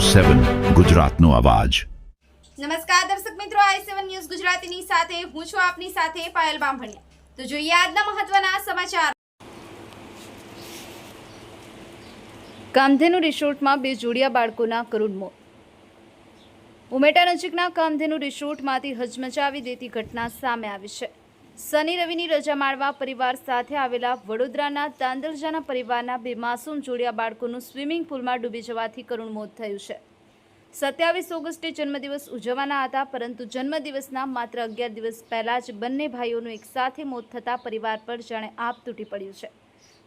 7 ગુજરાતનો અવાજ। નમસ્કાર દર્શક મિત્રો, i7 ન્યૂઝ ગુજરાતીની સાથે હું છું આપની સાથે પાયલ બામભણિયા। તો જોઈએ આજના મહત્વના સમાચાર। કામધેનુ રિસોર્ટમાં બે જોડિયા બાળકોના કરુણ મોત। ઉમેટા નજીકના કામધેનુ રિસોર્ટમાંથી હચમચાવી દેતી ઘટના સામે આવી છે। શનિ રવિની રજા માણવા પરિવાર સાથે આવેલા વડોદરાના તાંદલજાના પરિવારના બે માસૂમ જોડિયા બાળકોનું સ્વિમિંગ પુલમાં ડૂબી જવાથી કરુણ મોત થયું છે। 27 ઓગસ્ટે જન્મદિવસ ઉજવવાના હતા, પરંતુ જન્મદિવસના માત્ર 11 દિવસ પહેલા જ બંને ભાઈઓનું એકસાથે મોત થતાં પરિવાર પર જાણે આપ તૂટી પડ્યું છે।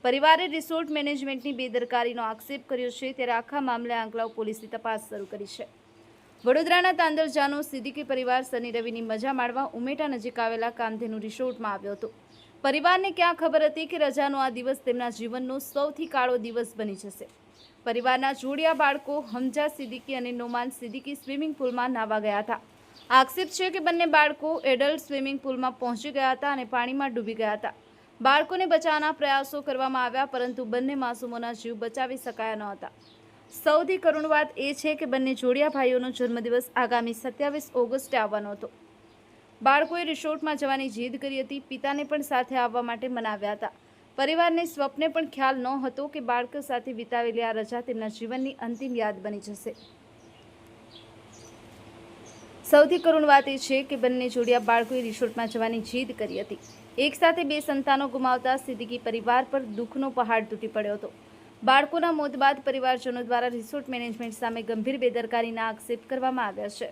પરિવારે રિસોર્ટ મેનેજમેન્ટની બેદરકારીનો આક્ષેપ કર્યો છે, ત્યારે આખા મામલે આંકલાવ પોલીસે તપાસ શરૂ કરી છે। વડોદરાના તાંદલજાનો સિદ્દીકી પરિવાર શનિ રવિની મજા માણવા ઉમેટા નજીક આવેલા કામધેનુ રિસોર્ટમાં આવ્યો હતો। પરિવારને ક્યાં ખબર હતી કે રજાનો આ દિવસ તેમના જીવનનો સૌથી કાળો દિવસ બની જશે। પરિવારના જોડિયા બાળકો હમજા સિદ્દીકી અને નોમાન સિદ્દીકી સ્વિમિંગ પુલમાં નાહવા ગયા હતા। આક્ષેપ છે કે બંને બાળકો એડલ્ટ સ્વિમિંગ પુલમાં પહોંચી ગયા હતા અને પાણીમાં ડૂબી ગયા હતા। બાળકોને બચાવવાના પ્રયાસો કરવામાં આવ્યા, પરંતુ બંને માસૂમોના જીવ બચાવી શકાયા ન હતા। સૌથી કરુણ વાત એ છે કે બંને જોડિયા ભાઈઓનો જન્મદિવસ આગામી 27 ઓગસ્ટે આવવાનો હતો। બાળકોએ રિસોર્ટમાં જવાની જીદ કરી હતી, પિતાને પણ સાથે આવવા માટે મનાવ્યા હતા। પરિવારને સ્વપ્ને પણ ખ્યાલ ન હતો કે બાળકો સાથે વિતાવેલી આ રજા તેમના જીવનની અંતિમ યાદ બની જશે। સૌથી કરુણ વાત એ છે કે બંને જોડિયા બાળકોએ રિસોર્ટમાં જવાની જીદ કરી હતી। એક સાથે બે સંતાનો ગુમાવતા સિદ્દીકી પરિવાર પર દુઃખનો પહાડ તૂટી પડ્યો હતો। બાળકોના મોત બાદ પરિવારજનો દ્વારા રિસોર્ટ મેનેજમેન્ટ સામે ગંભીર બેદરકારીના આક્ષેપ કરવામાં આવ્યા છે।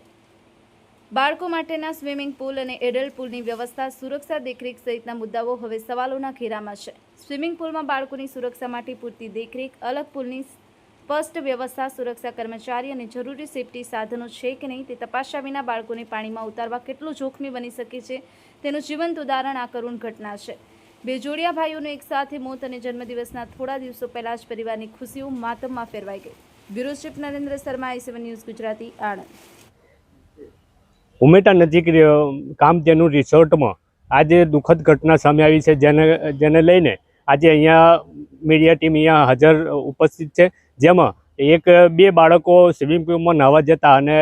બાળકો માટેના સ્વિમિંગ પુલ અને એડલ્ટ પુલની વ્યવસ્થા, સુરક્ષા, દેખરેખ સહિતના મુદ્દાઓ હવે સવાલોના ઘેરામાં છે। સ્વિમિંગ પુલમાં બાળકોની સુરક્ષા માટે પૂરતી દેખરેખ, અલગ પુલની સ્પષ્ટ વ્યવસ્થા, સુરક્ષા કર્મચારી અને જરૂરી સેફટી સાધનો છે કે નહીં તે તપાસ્યા વિના બાળકોને પાણીમાં ઉતારવા કેટલું જોખમી બની શકે છે તેનું જીવંત ઉદાહરણ આ કરુણ ઘટના છે। બે જોડિયા ભાઈઓનું એકસાથે મોત અને જન્મદિવસના થોડા દિવસો પહેલા જ પરિવારની ખુશીઓ માતમમાં ફેરવાઈ ગઈ। Bureau chief Narendra Sharma, i7 news Gujarati, Anand. Umeta નજીક કામધેનુ રિસોર્ટમાં આજે દુઃખદ ઘટના સામે આવી છે, જેને લઈને આજે અહીંયા મીડિયા ટીમ અહીંયા હાજર ઉપસ્થિત છે। જેમાં બે બાળકો સ્વિમિંગ પુલમાં નાહવા જતા અને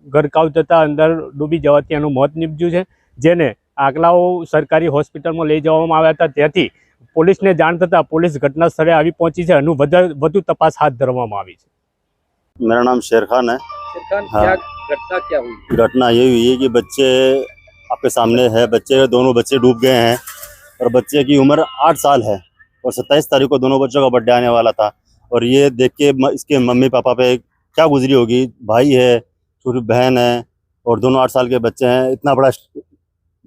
ગરકાવ થતાં અંદર ડૂબી જવાથી એનું મોત નીપજ્યું છે, જેને આંકલાઓ સરકારી હોસ્પિટલમાં લઈ જવામાં આવ્યા હતા। ત્યાંથી પોલીસને જાણ થતાં પોલીસ ઘટના સ્થળે આવી પહોંચી છે અને વધુ તપાસ હાથ ધરવામાં આવી છે। मेरा नाम शेर खान है। हाँ। क्या हुई? घटना ये हुई है कि बच्चे आपके सामने है, दोनों बच्चे डूब गए हैं और बच्चे की उम्र 8 साल है और 27 तारीख को दोनों बच्चों का बर्थडे आने वाला था। और ये देख के इसके मम्मी पापा पे क्या गुजरी होगी। भाई है, छोटी बहन है और दोनों 8 साल के बच्चे हैं। इतना बड़ा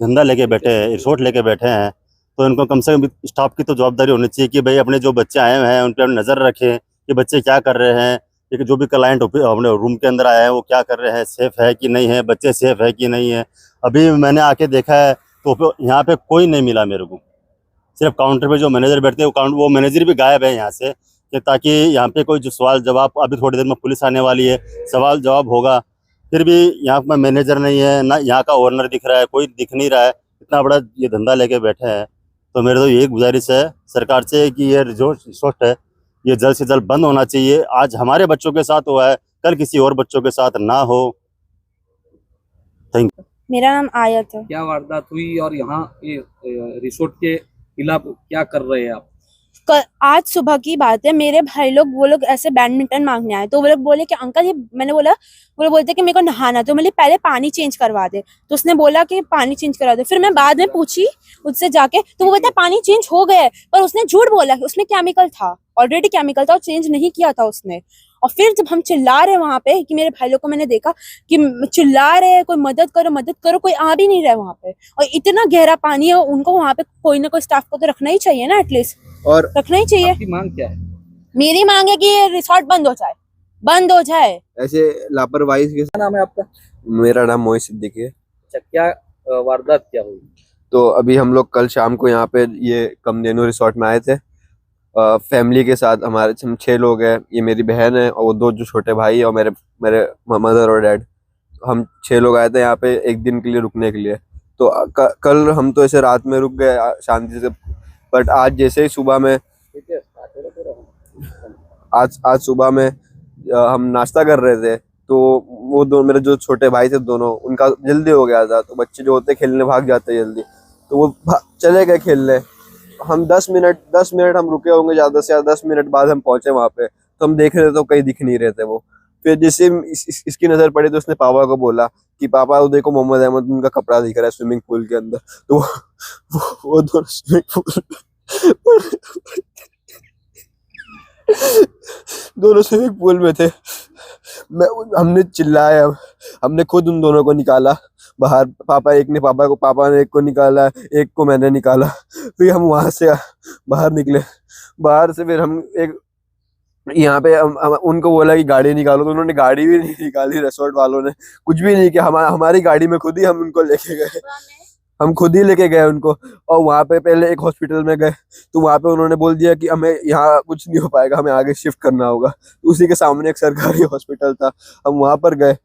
धंधा लेके बैठे हैं, रिसोर्ट लेके बैठे हैं, तो इनको कम से कम स्टाफ की तो जवाबदारी होनी चाहिए कि भाई अपने जो बच्चे आए हुए हैं उन पर नज़र रखें कि बच्चे क्या कर रहे हैं, कि जो भी क्लाइंट अपने रूम के अंदर आया है वो क्या कर रहे हैं, सेफ है कि नहीं है, बच्चे सेफ है कि नहीं है। अभी मैंने आके देखा है तो यहाँ पे कोई नहीं मिला मेरे को। सिर्फ काउंटर पे जो मैनेजर बैठते हैं वो मैनेजर भी गायब है यहाँ से, कि ताकि यहाँ पे कोई जो सवाल जवाब, अभी थोड़ी देर में पुलिस आने वाली है, सवाल जवाब होगा, फिर भी यहाँ पर मैनेजर नहीं है, ना यहाँ का ओनर दिख रहा है, कोई दिख नहीं रहा है। इतना बड़ा ये धंधा लेके बैठे हैं। तो मेरे तो यही गुजारिश है सरकार से कि ये रिसोर्ट है ये जल्द से जल्द बंद होना चाहिए। आज हमारे बच्चों के साथ हुआ है, कल किसी और बच्चों के साथ ना हो। Thank you. मेरा नाम आयत है। क्या वारदात हुई और यहाँ ये रिसोर्ट के खिलाफ क्या कर रहे हैं आप? आज सुबह की बात है, मेरे भाई वो लोग ऐसे बैडमिंटन मांगने आए, तो वो लोग बोले कि अंकल ये, मैंने बोला, वो बोलते कि मेरे को नहाना, तो मैंने पहले पानी चेंज करवा दे, तो उसने बोला कि पानी चेंज करवा दे। फिर मैं बाद में पूछी उससे जाके, तो वो बोलता पानी चेंज हो गया, पर उसने झूठ बोला, उसमें केमिकल था, ऑलरेडी केमिकल था और चेंज नहीं किया था उसने। और फिर जब हम चिल्ला रहे वहां पे कि मेरे भाई लोग को मैंने देखा कि चिल्ला रहे हैं, कोई मदद करो, कोई आ भी नहीं रहा वहां पे, और इतना गहरा पानी है, उनको वहां पे कोई ना कोई स्टाफ को तो रखना ही चाहिए ना, एटलीस्ट और रखना ही चाहिए। आपकी मांग क्या है? मेरी मांग है कि ये रिसोर्ट बंद हो जाए। ऐसे लापरवाही के। क्या नाम है आपका? मेरा नाम मोहित सिद्दीकी है। अच्छा, क्या वारदात क्या हुई? तो अभी हम लोग कल शाम को यहाँ पे ये कामधेनु रिसोर्ट में आए थे फैमिली के साथ। हम 6 लोग हैं, ये मेरी बहन है और वो 2 जो छोटे भाई है और मेरे मदर और डैड। हम 6 लोग आए थे यहाँ पे एक दिन के लिए रुकने के लिए। तो कल हम तो ऐसे रात में रुक गए शांति से, बट आज जैसे ही सुबह में आज सुबह में हम नाश्ता कर रहे थे, तो वो दो मेरे जो छोटे भाई थे दोनों, उनका जल्दी हो गया था, तो बच्चे जो होते खेलने भाग जाते जल्दी, तो वो चले गए खेलने। हम 10 मिनट हम रुके होंगे, ज़्यादा से ज़्यादा 10 मिनट बाद हम पहुंचे वहाँ पे, तो हम देख रहे थे तो कहीं दिख नहीं रहे थे वो। फिर जैसे इसकी नज़र पड़ी तो उसने पापा को बोला कि पापा वो देखो मोहम्मद अहमद उनका कपड़ा दिख रहा है स्विमिंग पूल के अंदर। तो वो दोनों स्विमिंग पूल दोनों स्विमिंग पूल में थे। हमने चिल्लाया, हमने खुद उन दोनों को निकाला बाहर। पापा ने एक को निकाला, एक को मैंने निकाला। फिर हम वहां से बाहर निकले। बाहर से फिर हम एक यहाँ पे हम उनको बोला कि गाड़ी निकालो, तो उन्होंने गाड़ी भी नहीं निकाली। रिसोर्ट वालों ने कुछ भी नहीं किया। हमारी गाड़ी में खुद ही हम उनको लेके गए, हम खुद ही लेके गए उनको। और वहाँ पे पहले एक हॉस्पिटल में गए, तो वहाँ पे उन्होंने बोल दिया कि हमें यहाँ कुछ नहीं हो पाएगा, हमें आगे शिफ्ट करना होगा। उसी के सामने एक सरकारी हॉस्पिटल था, हम वहाँ पर गए।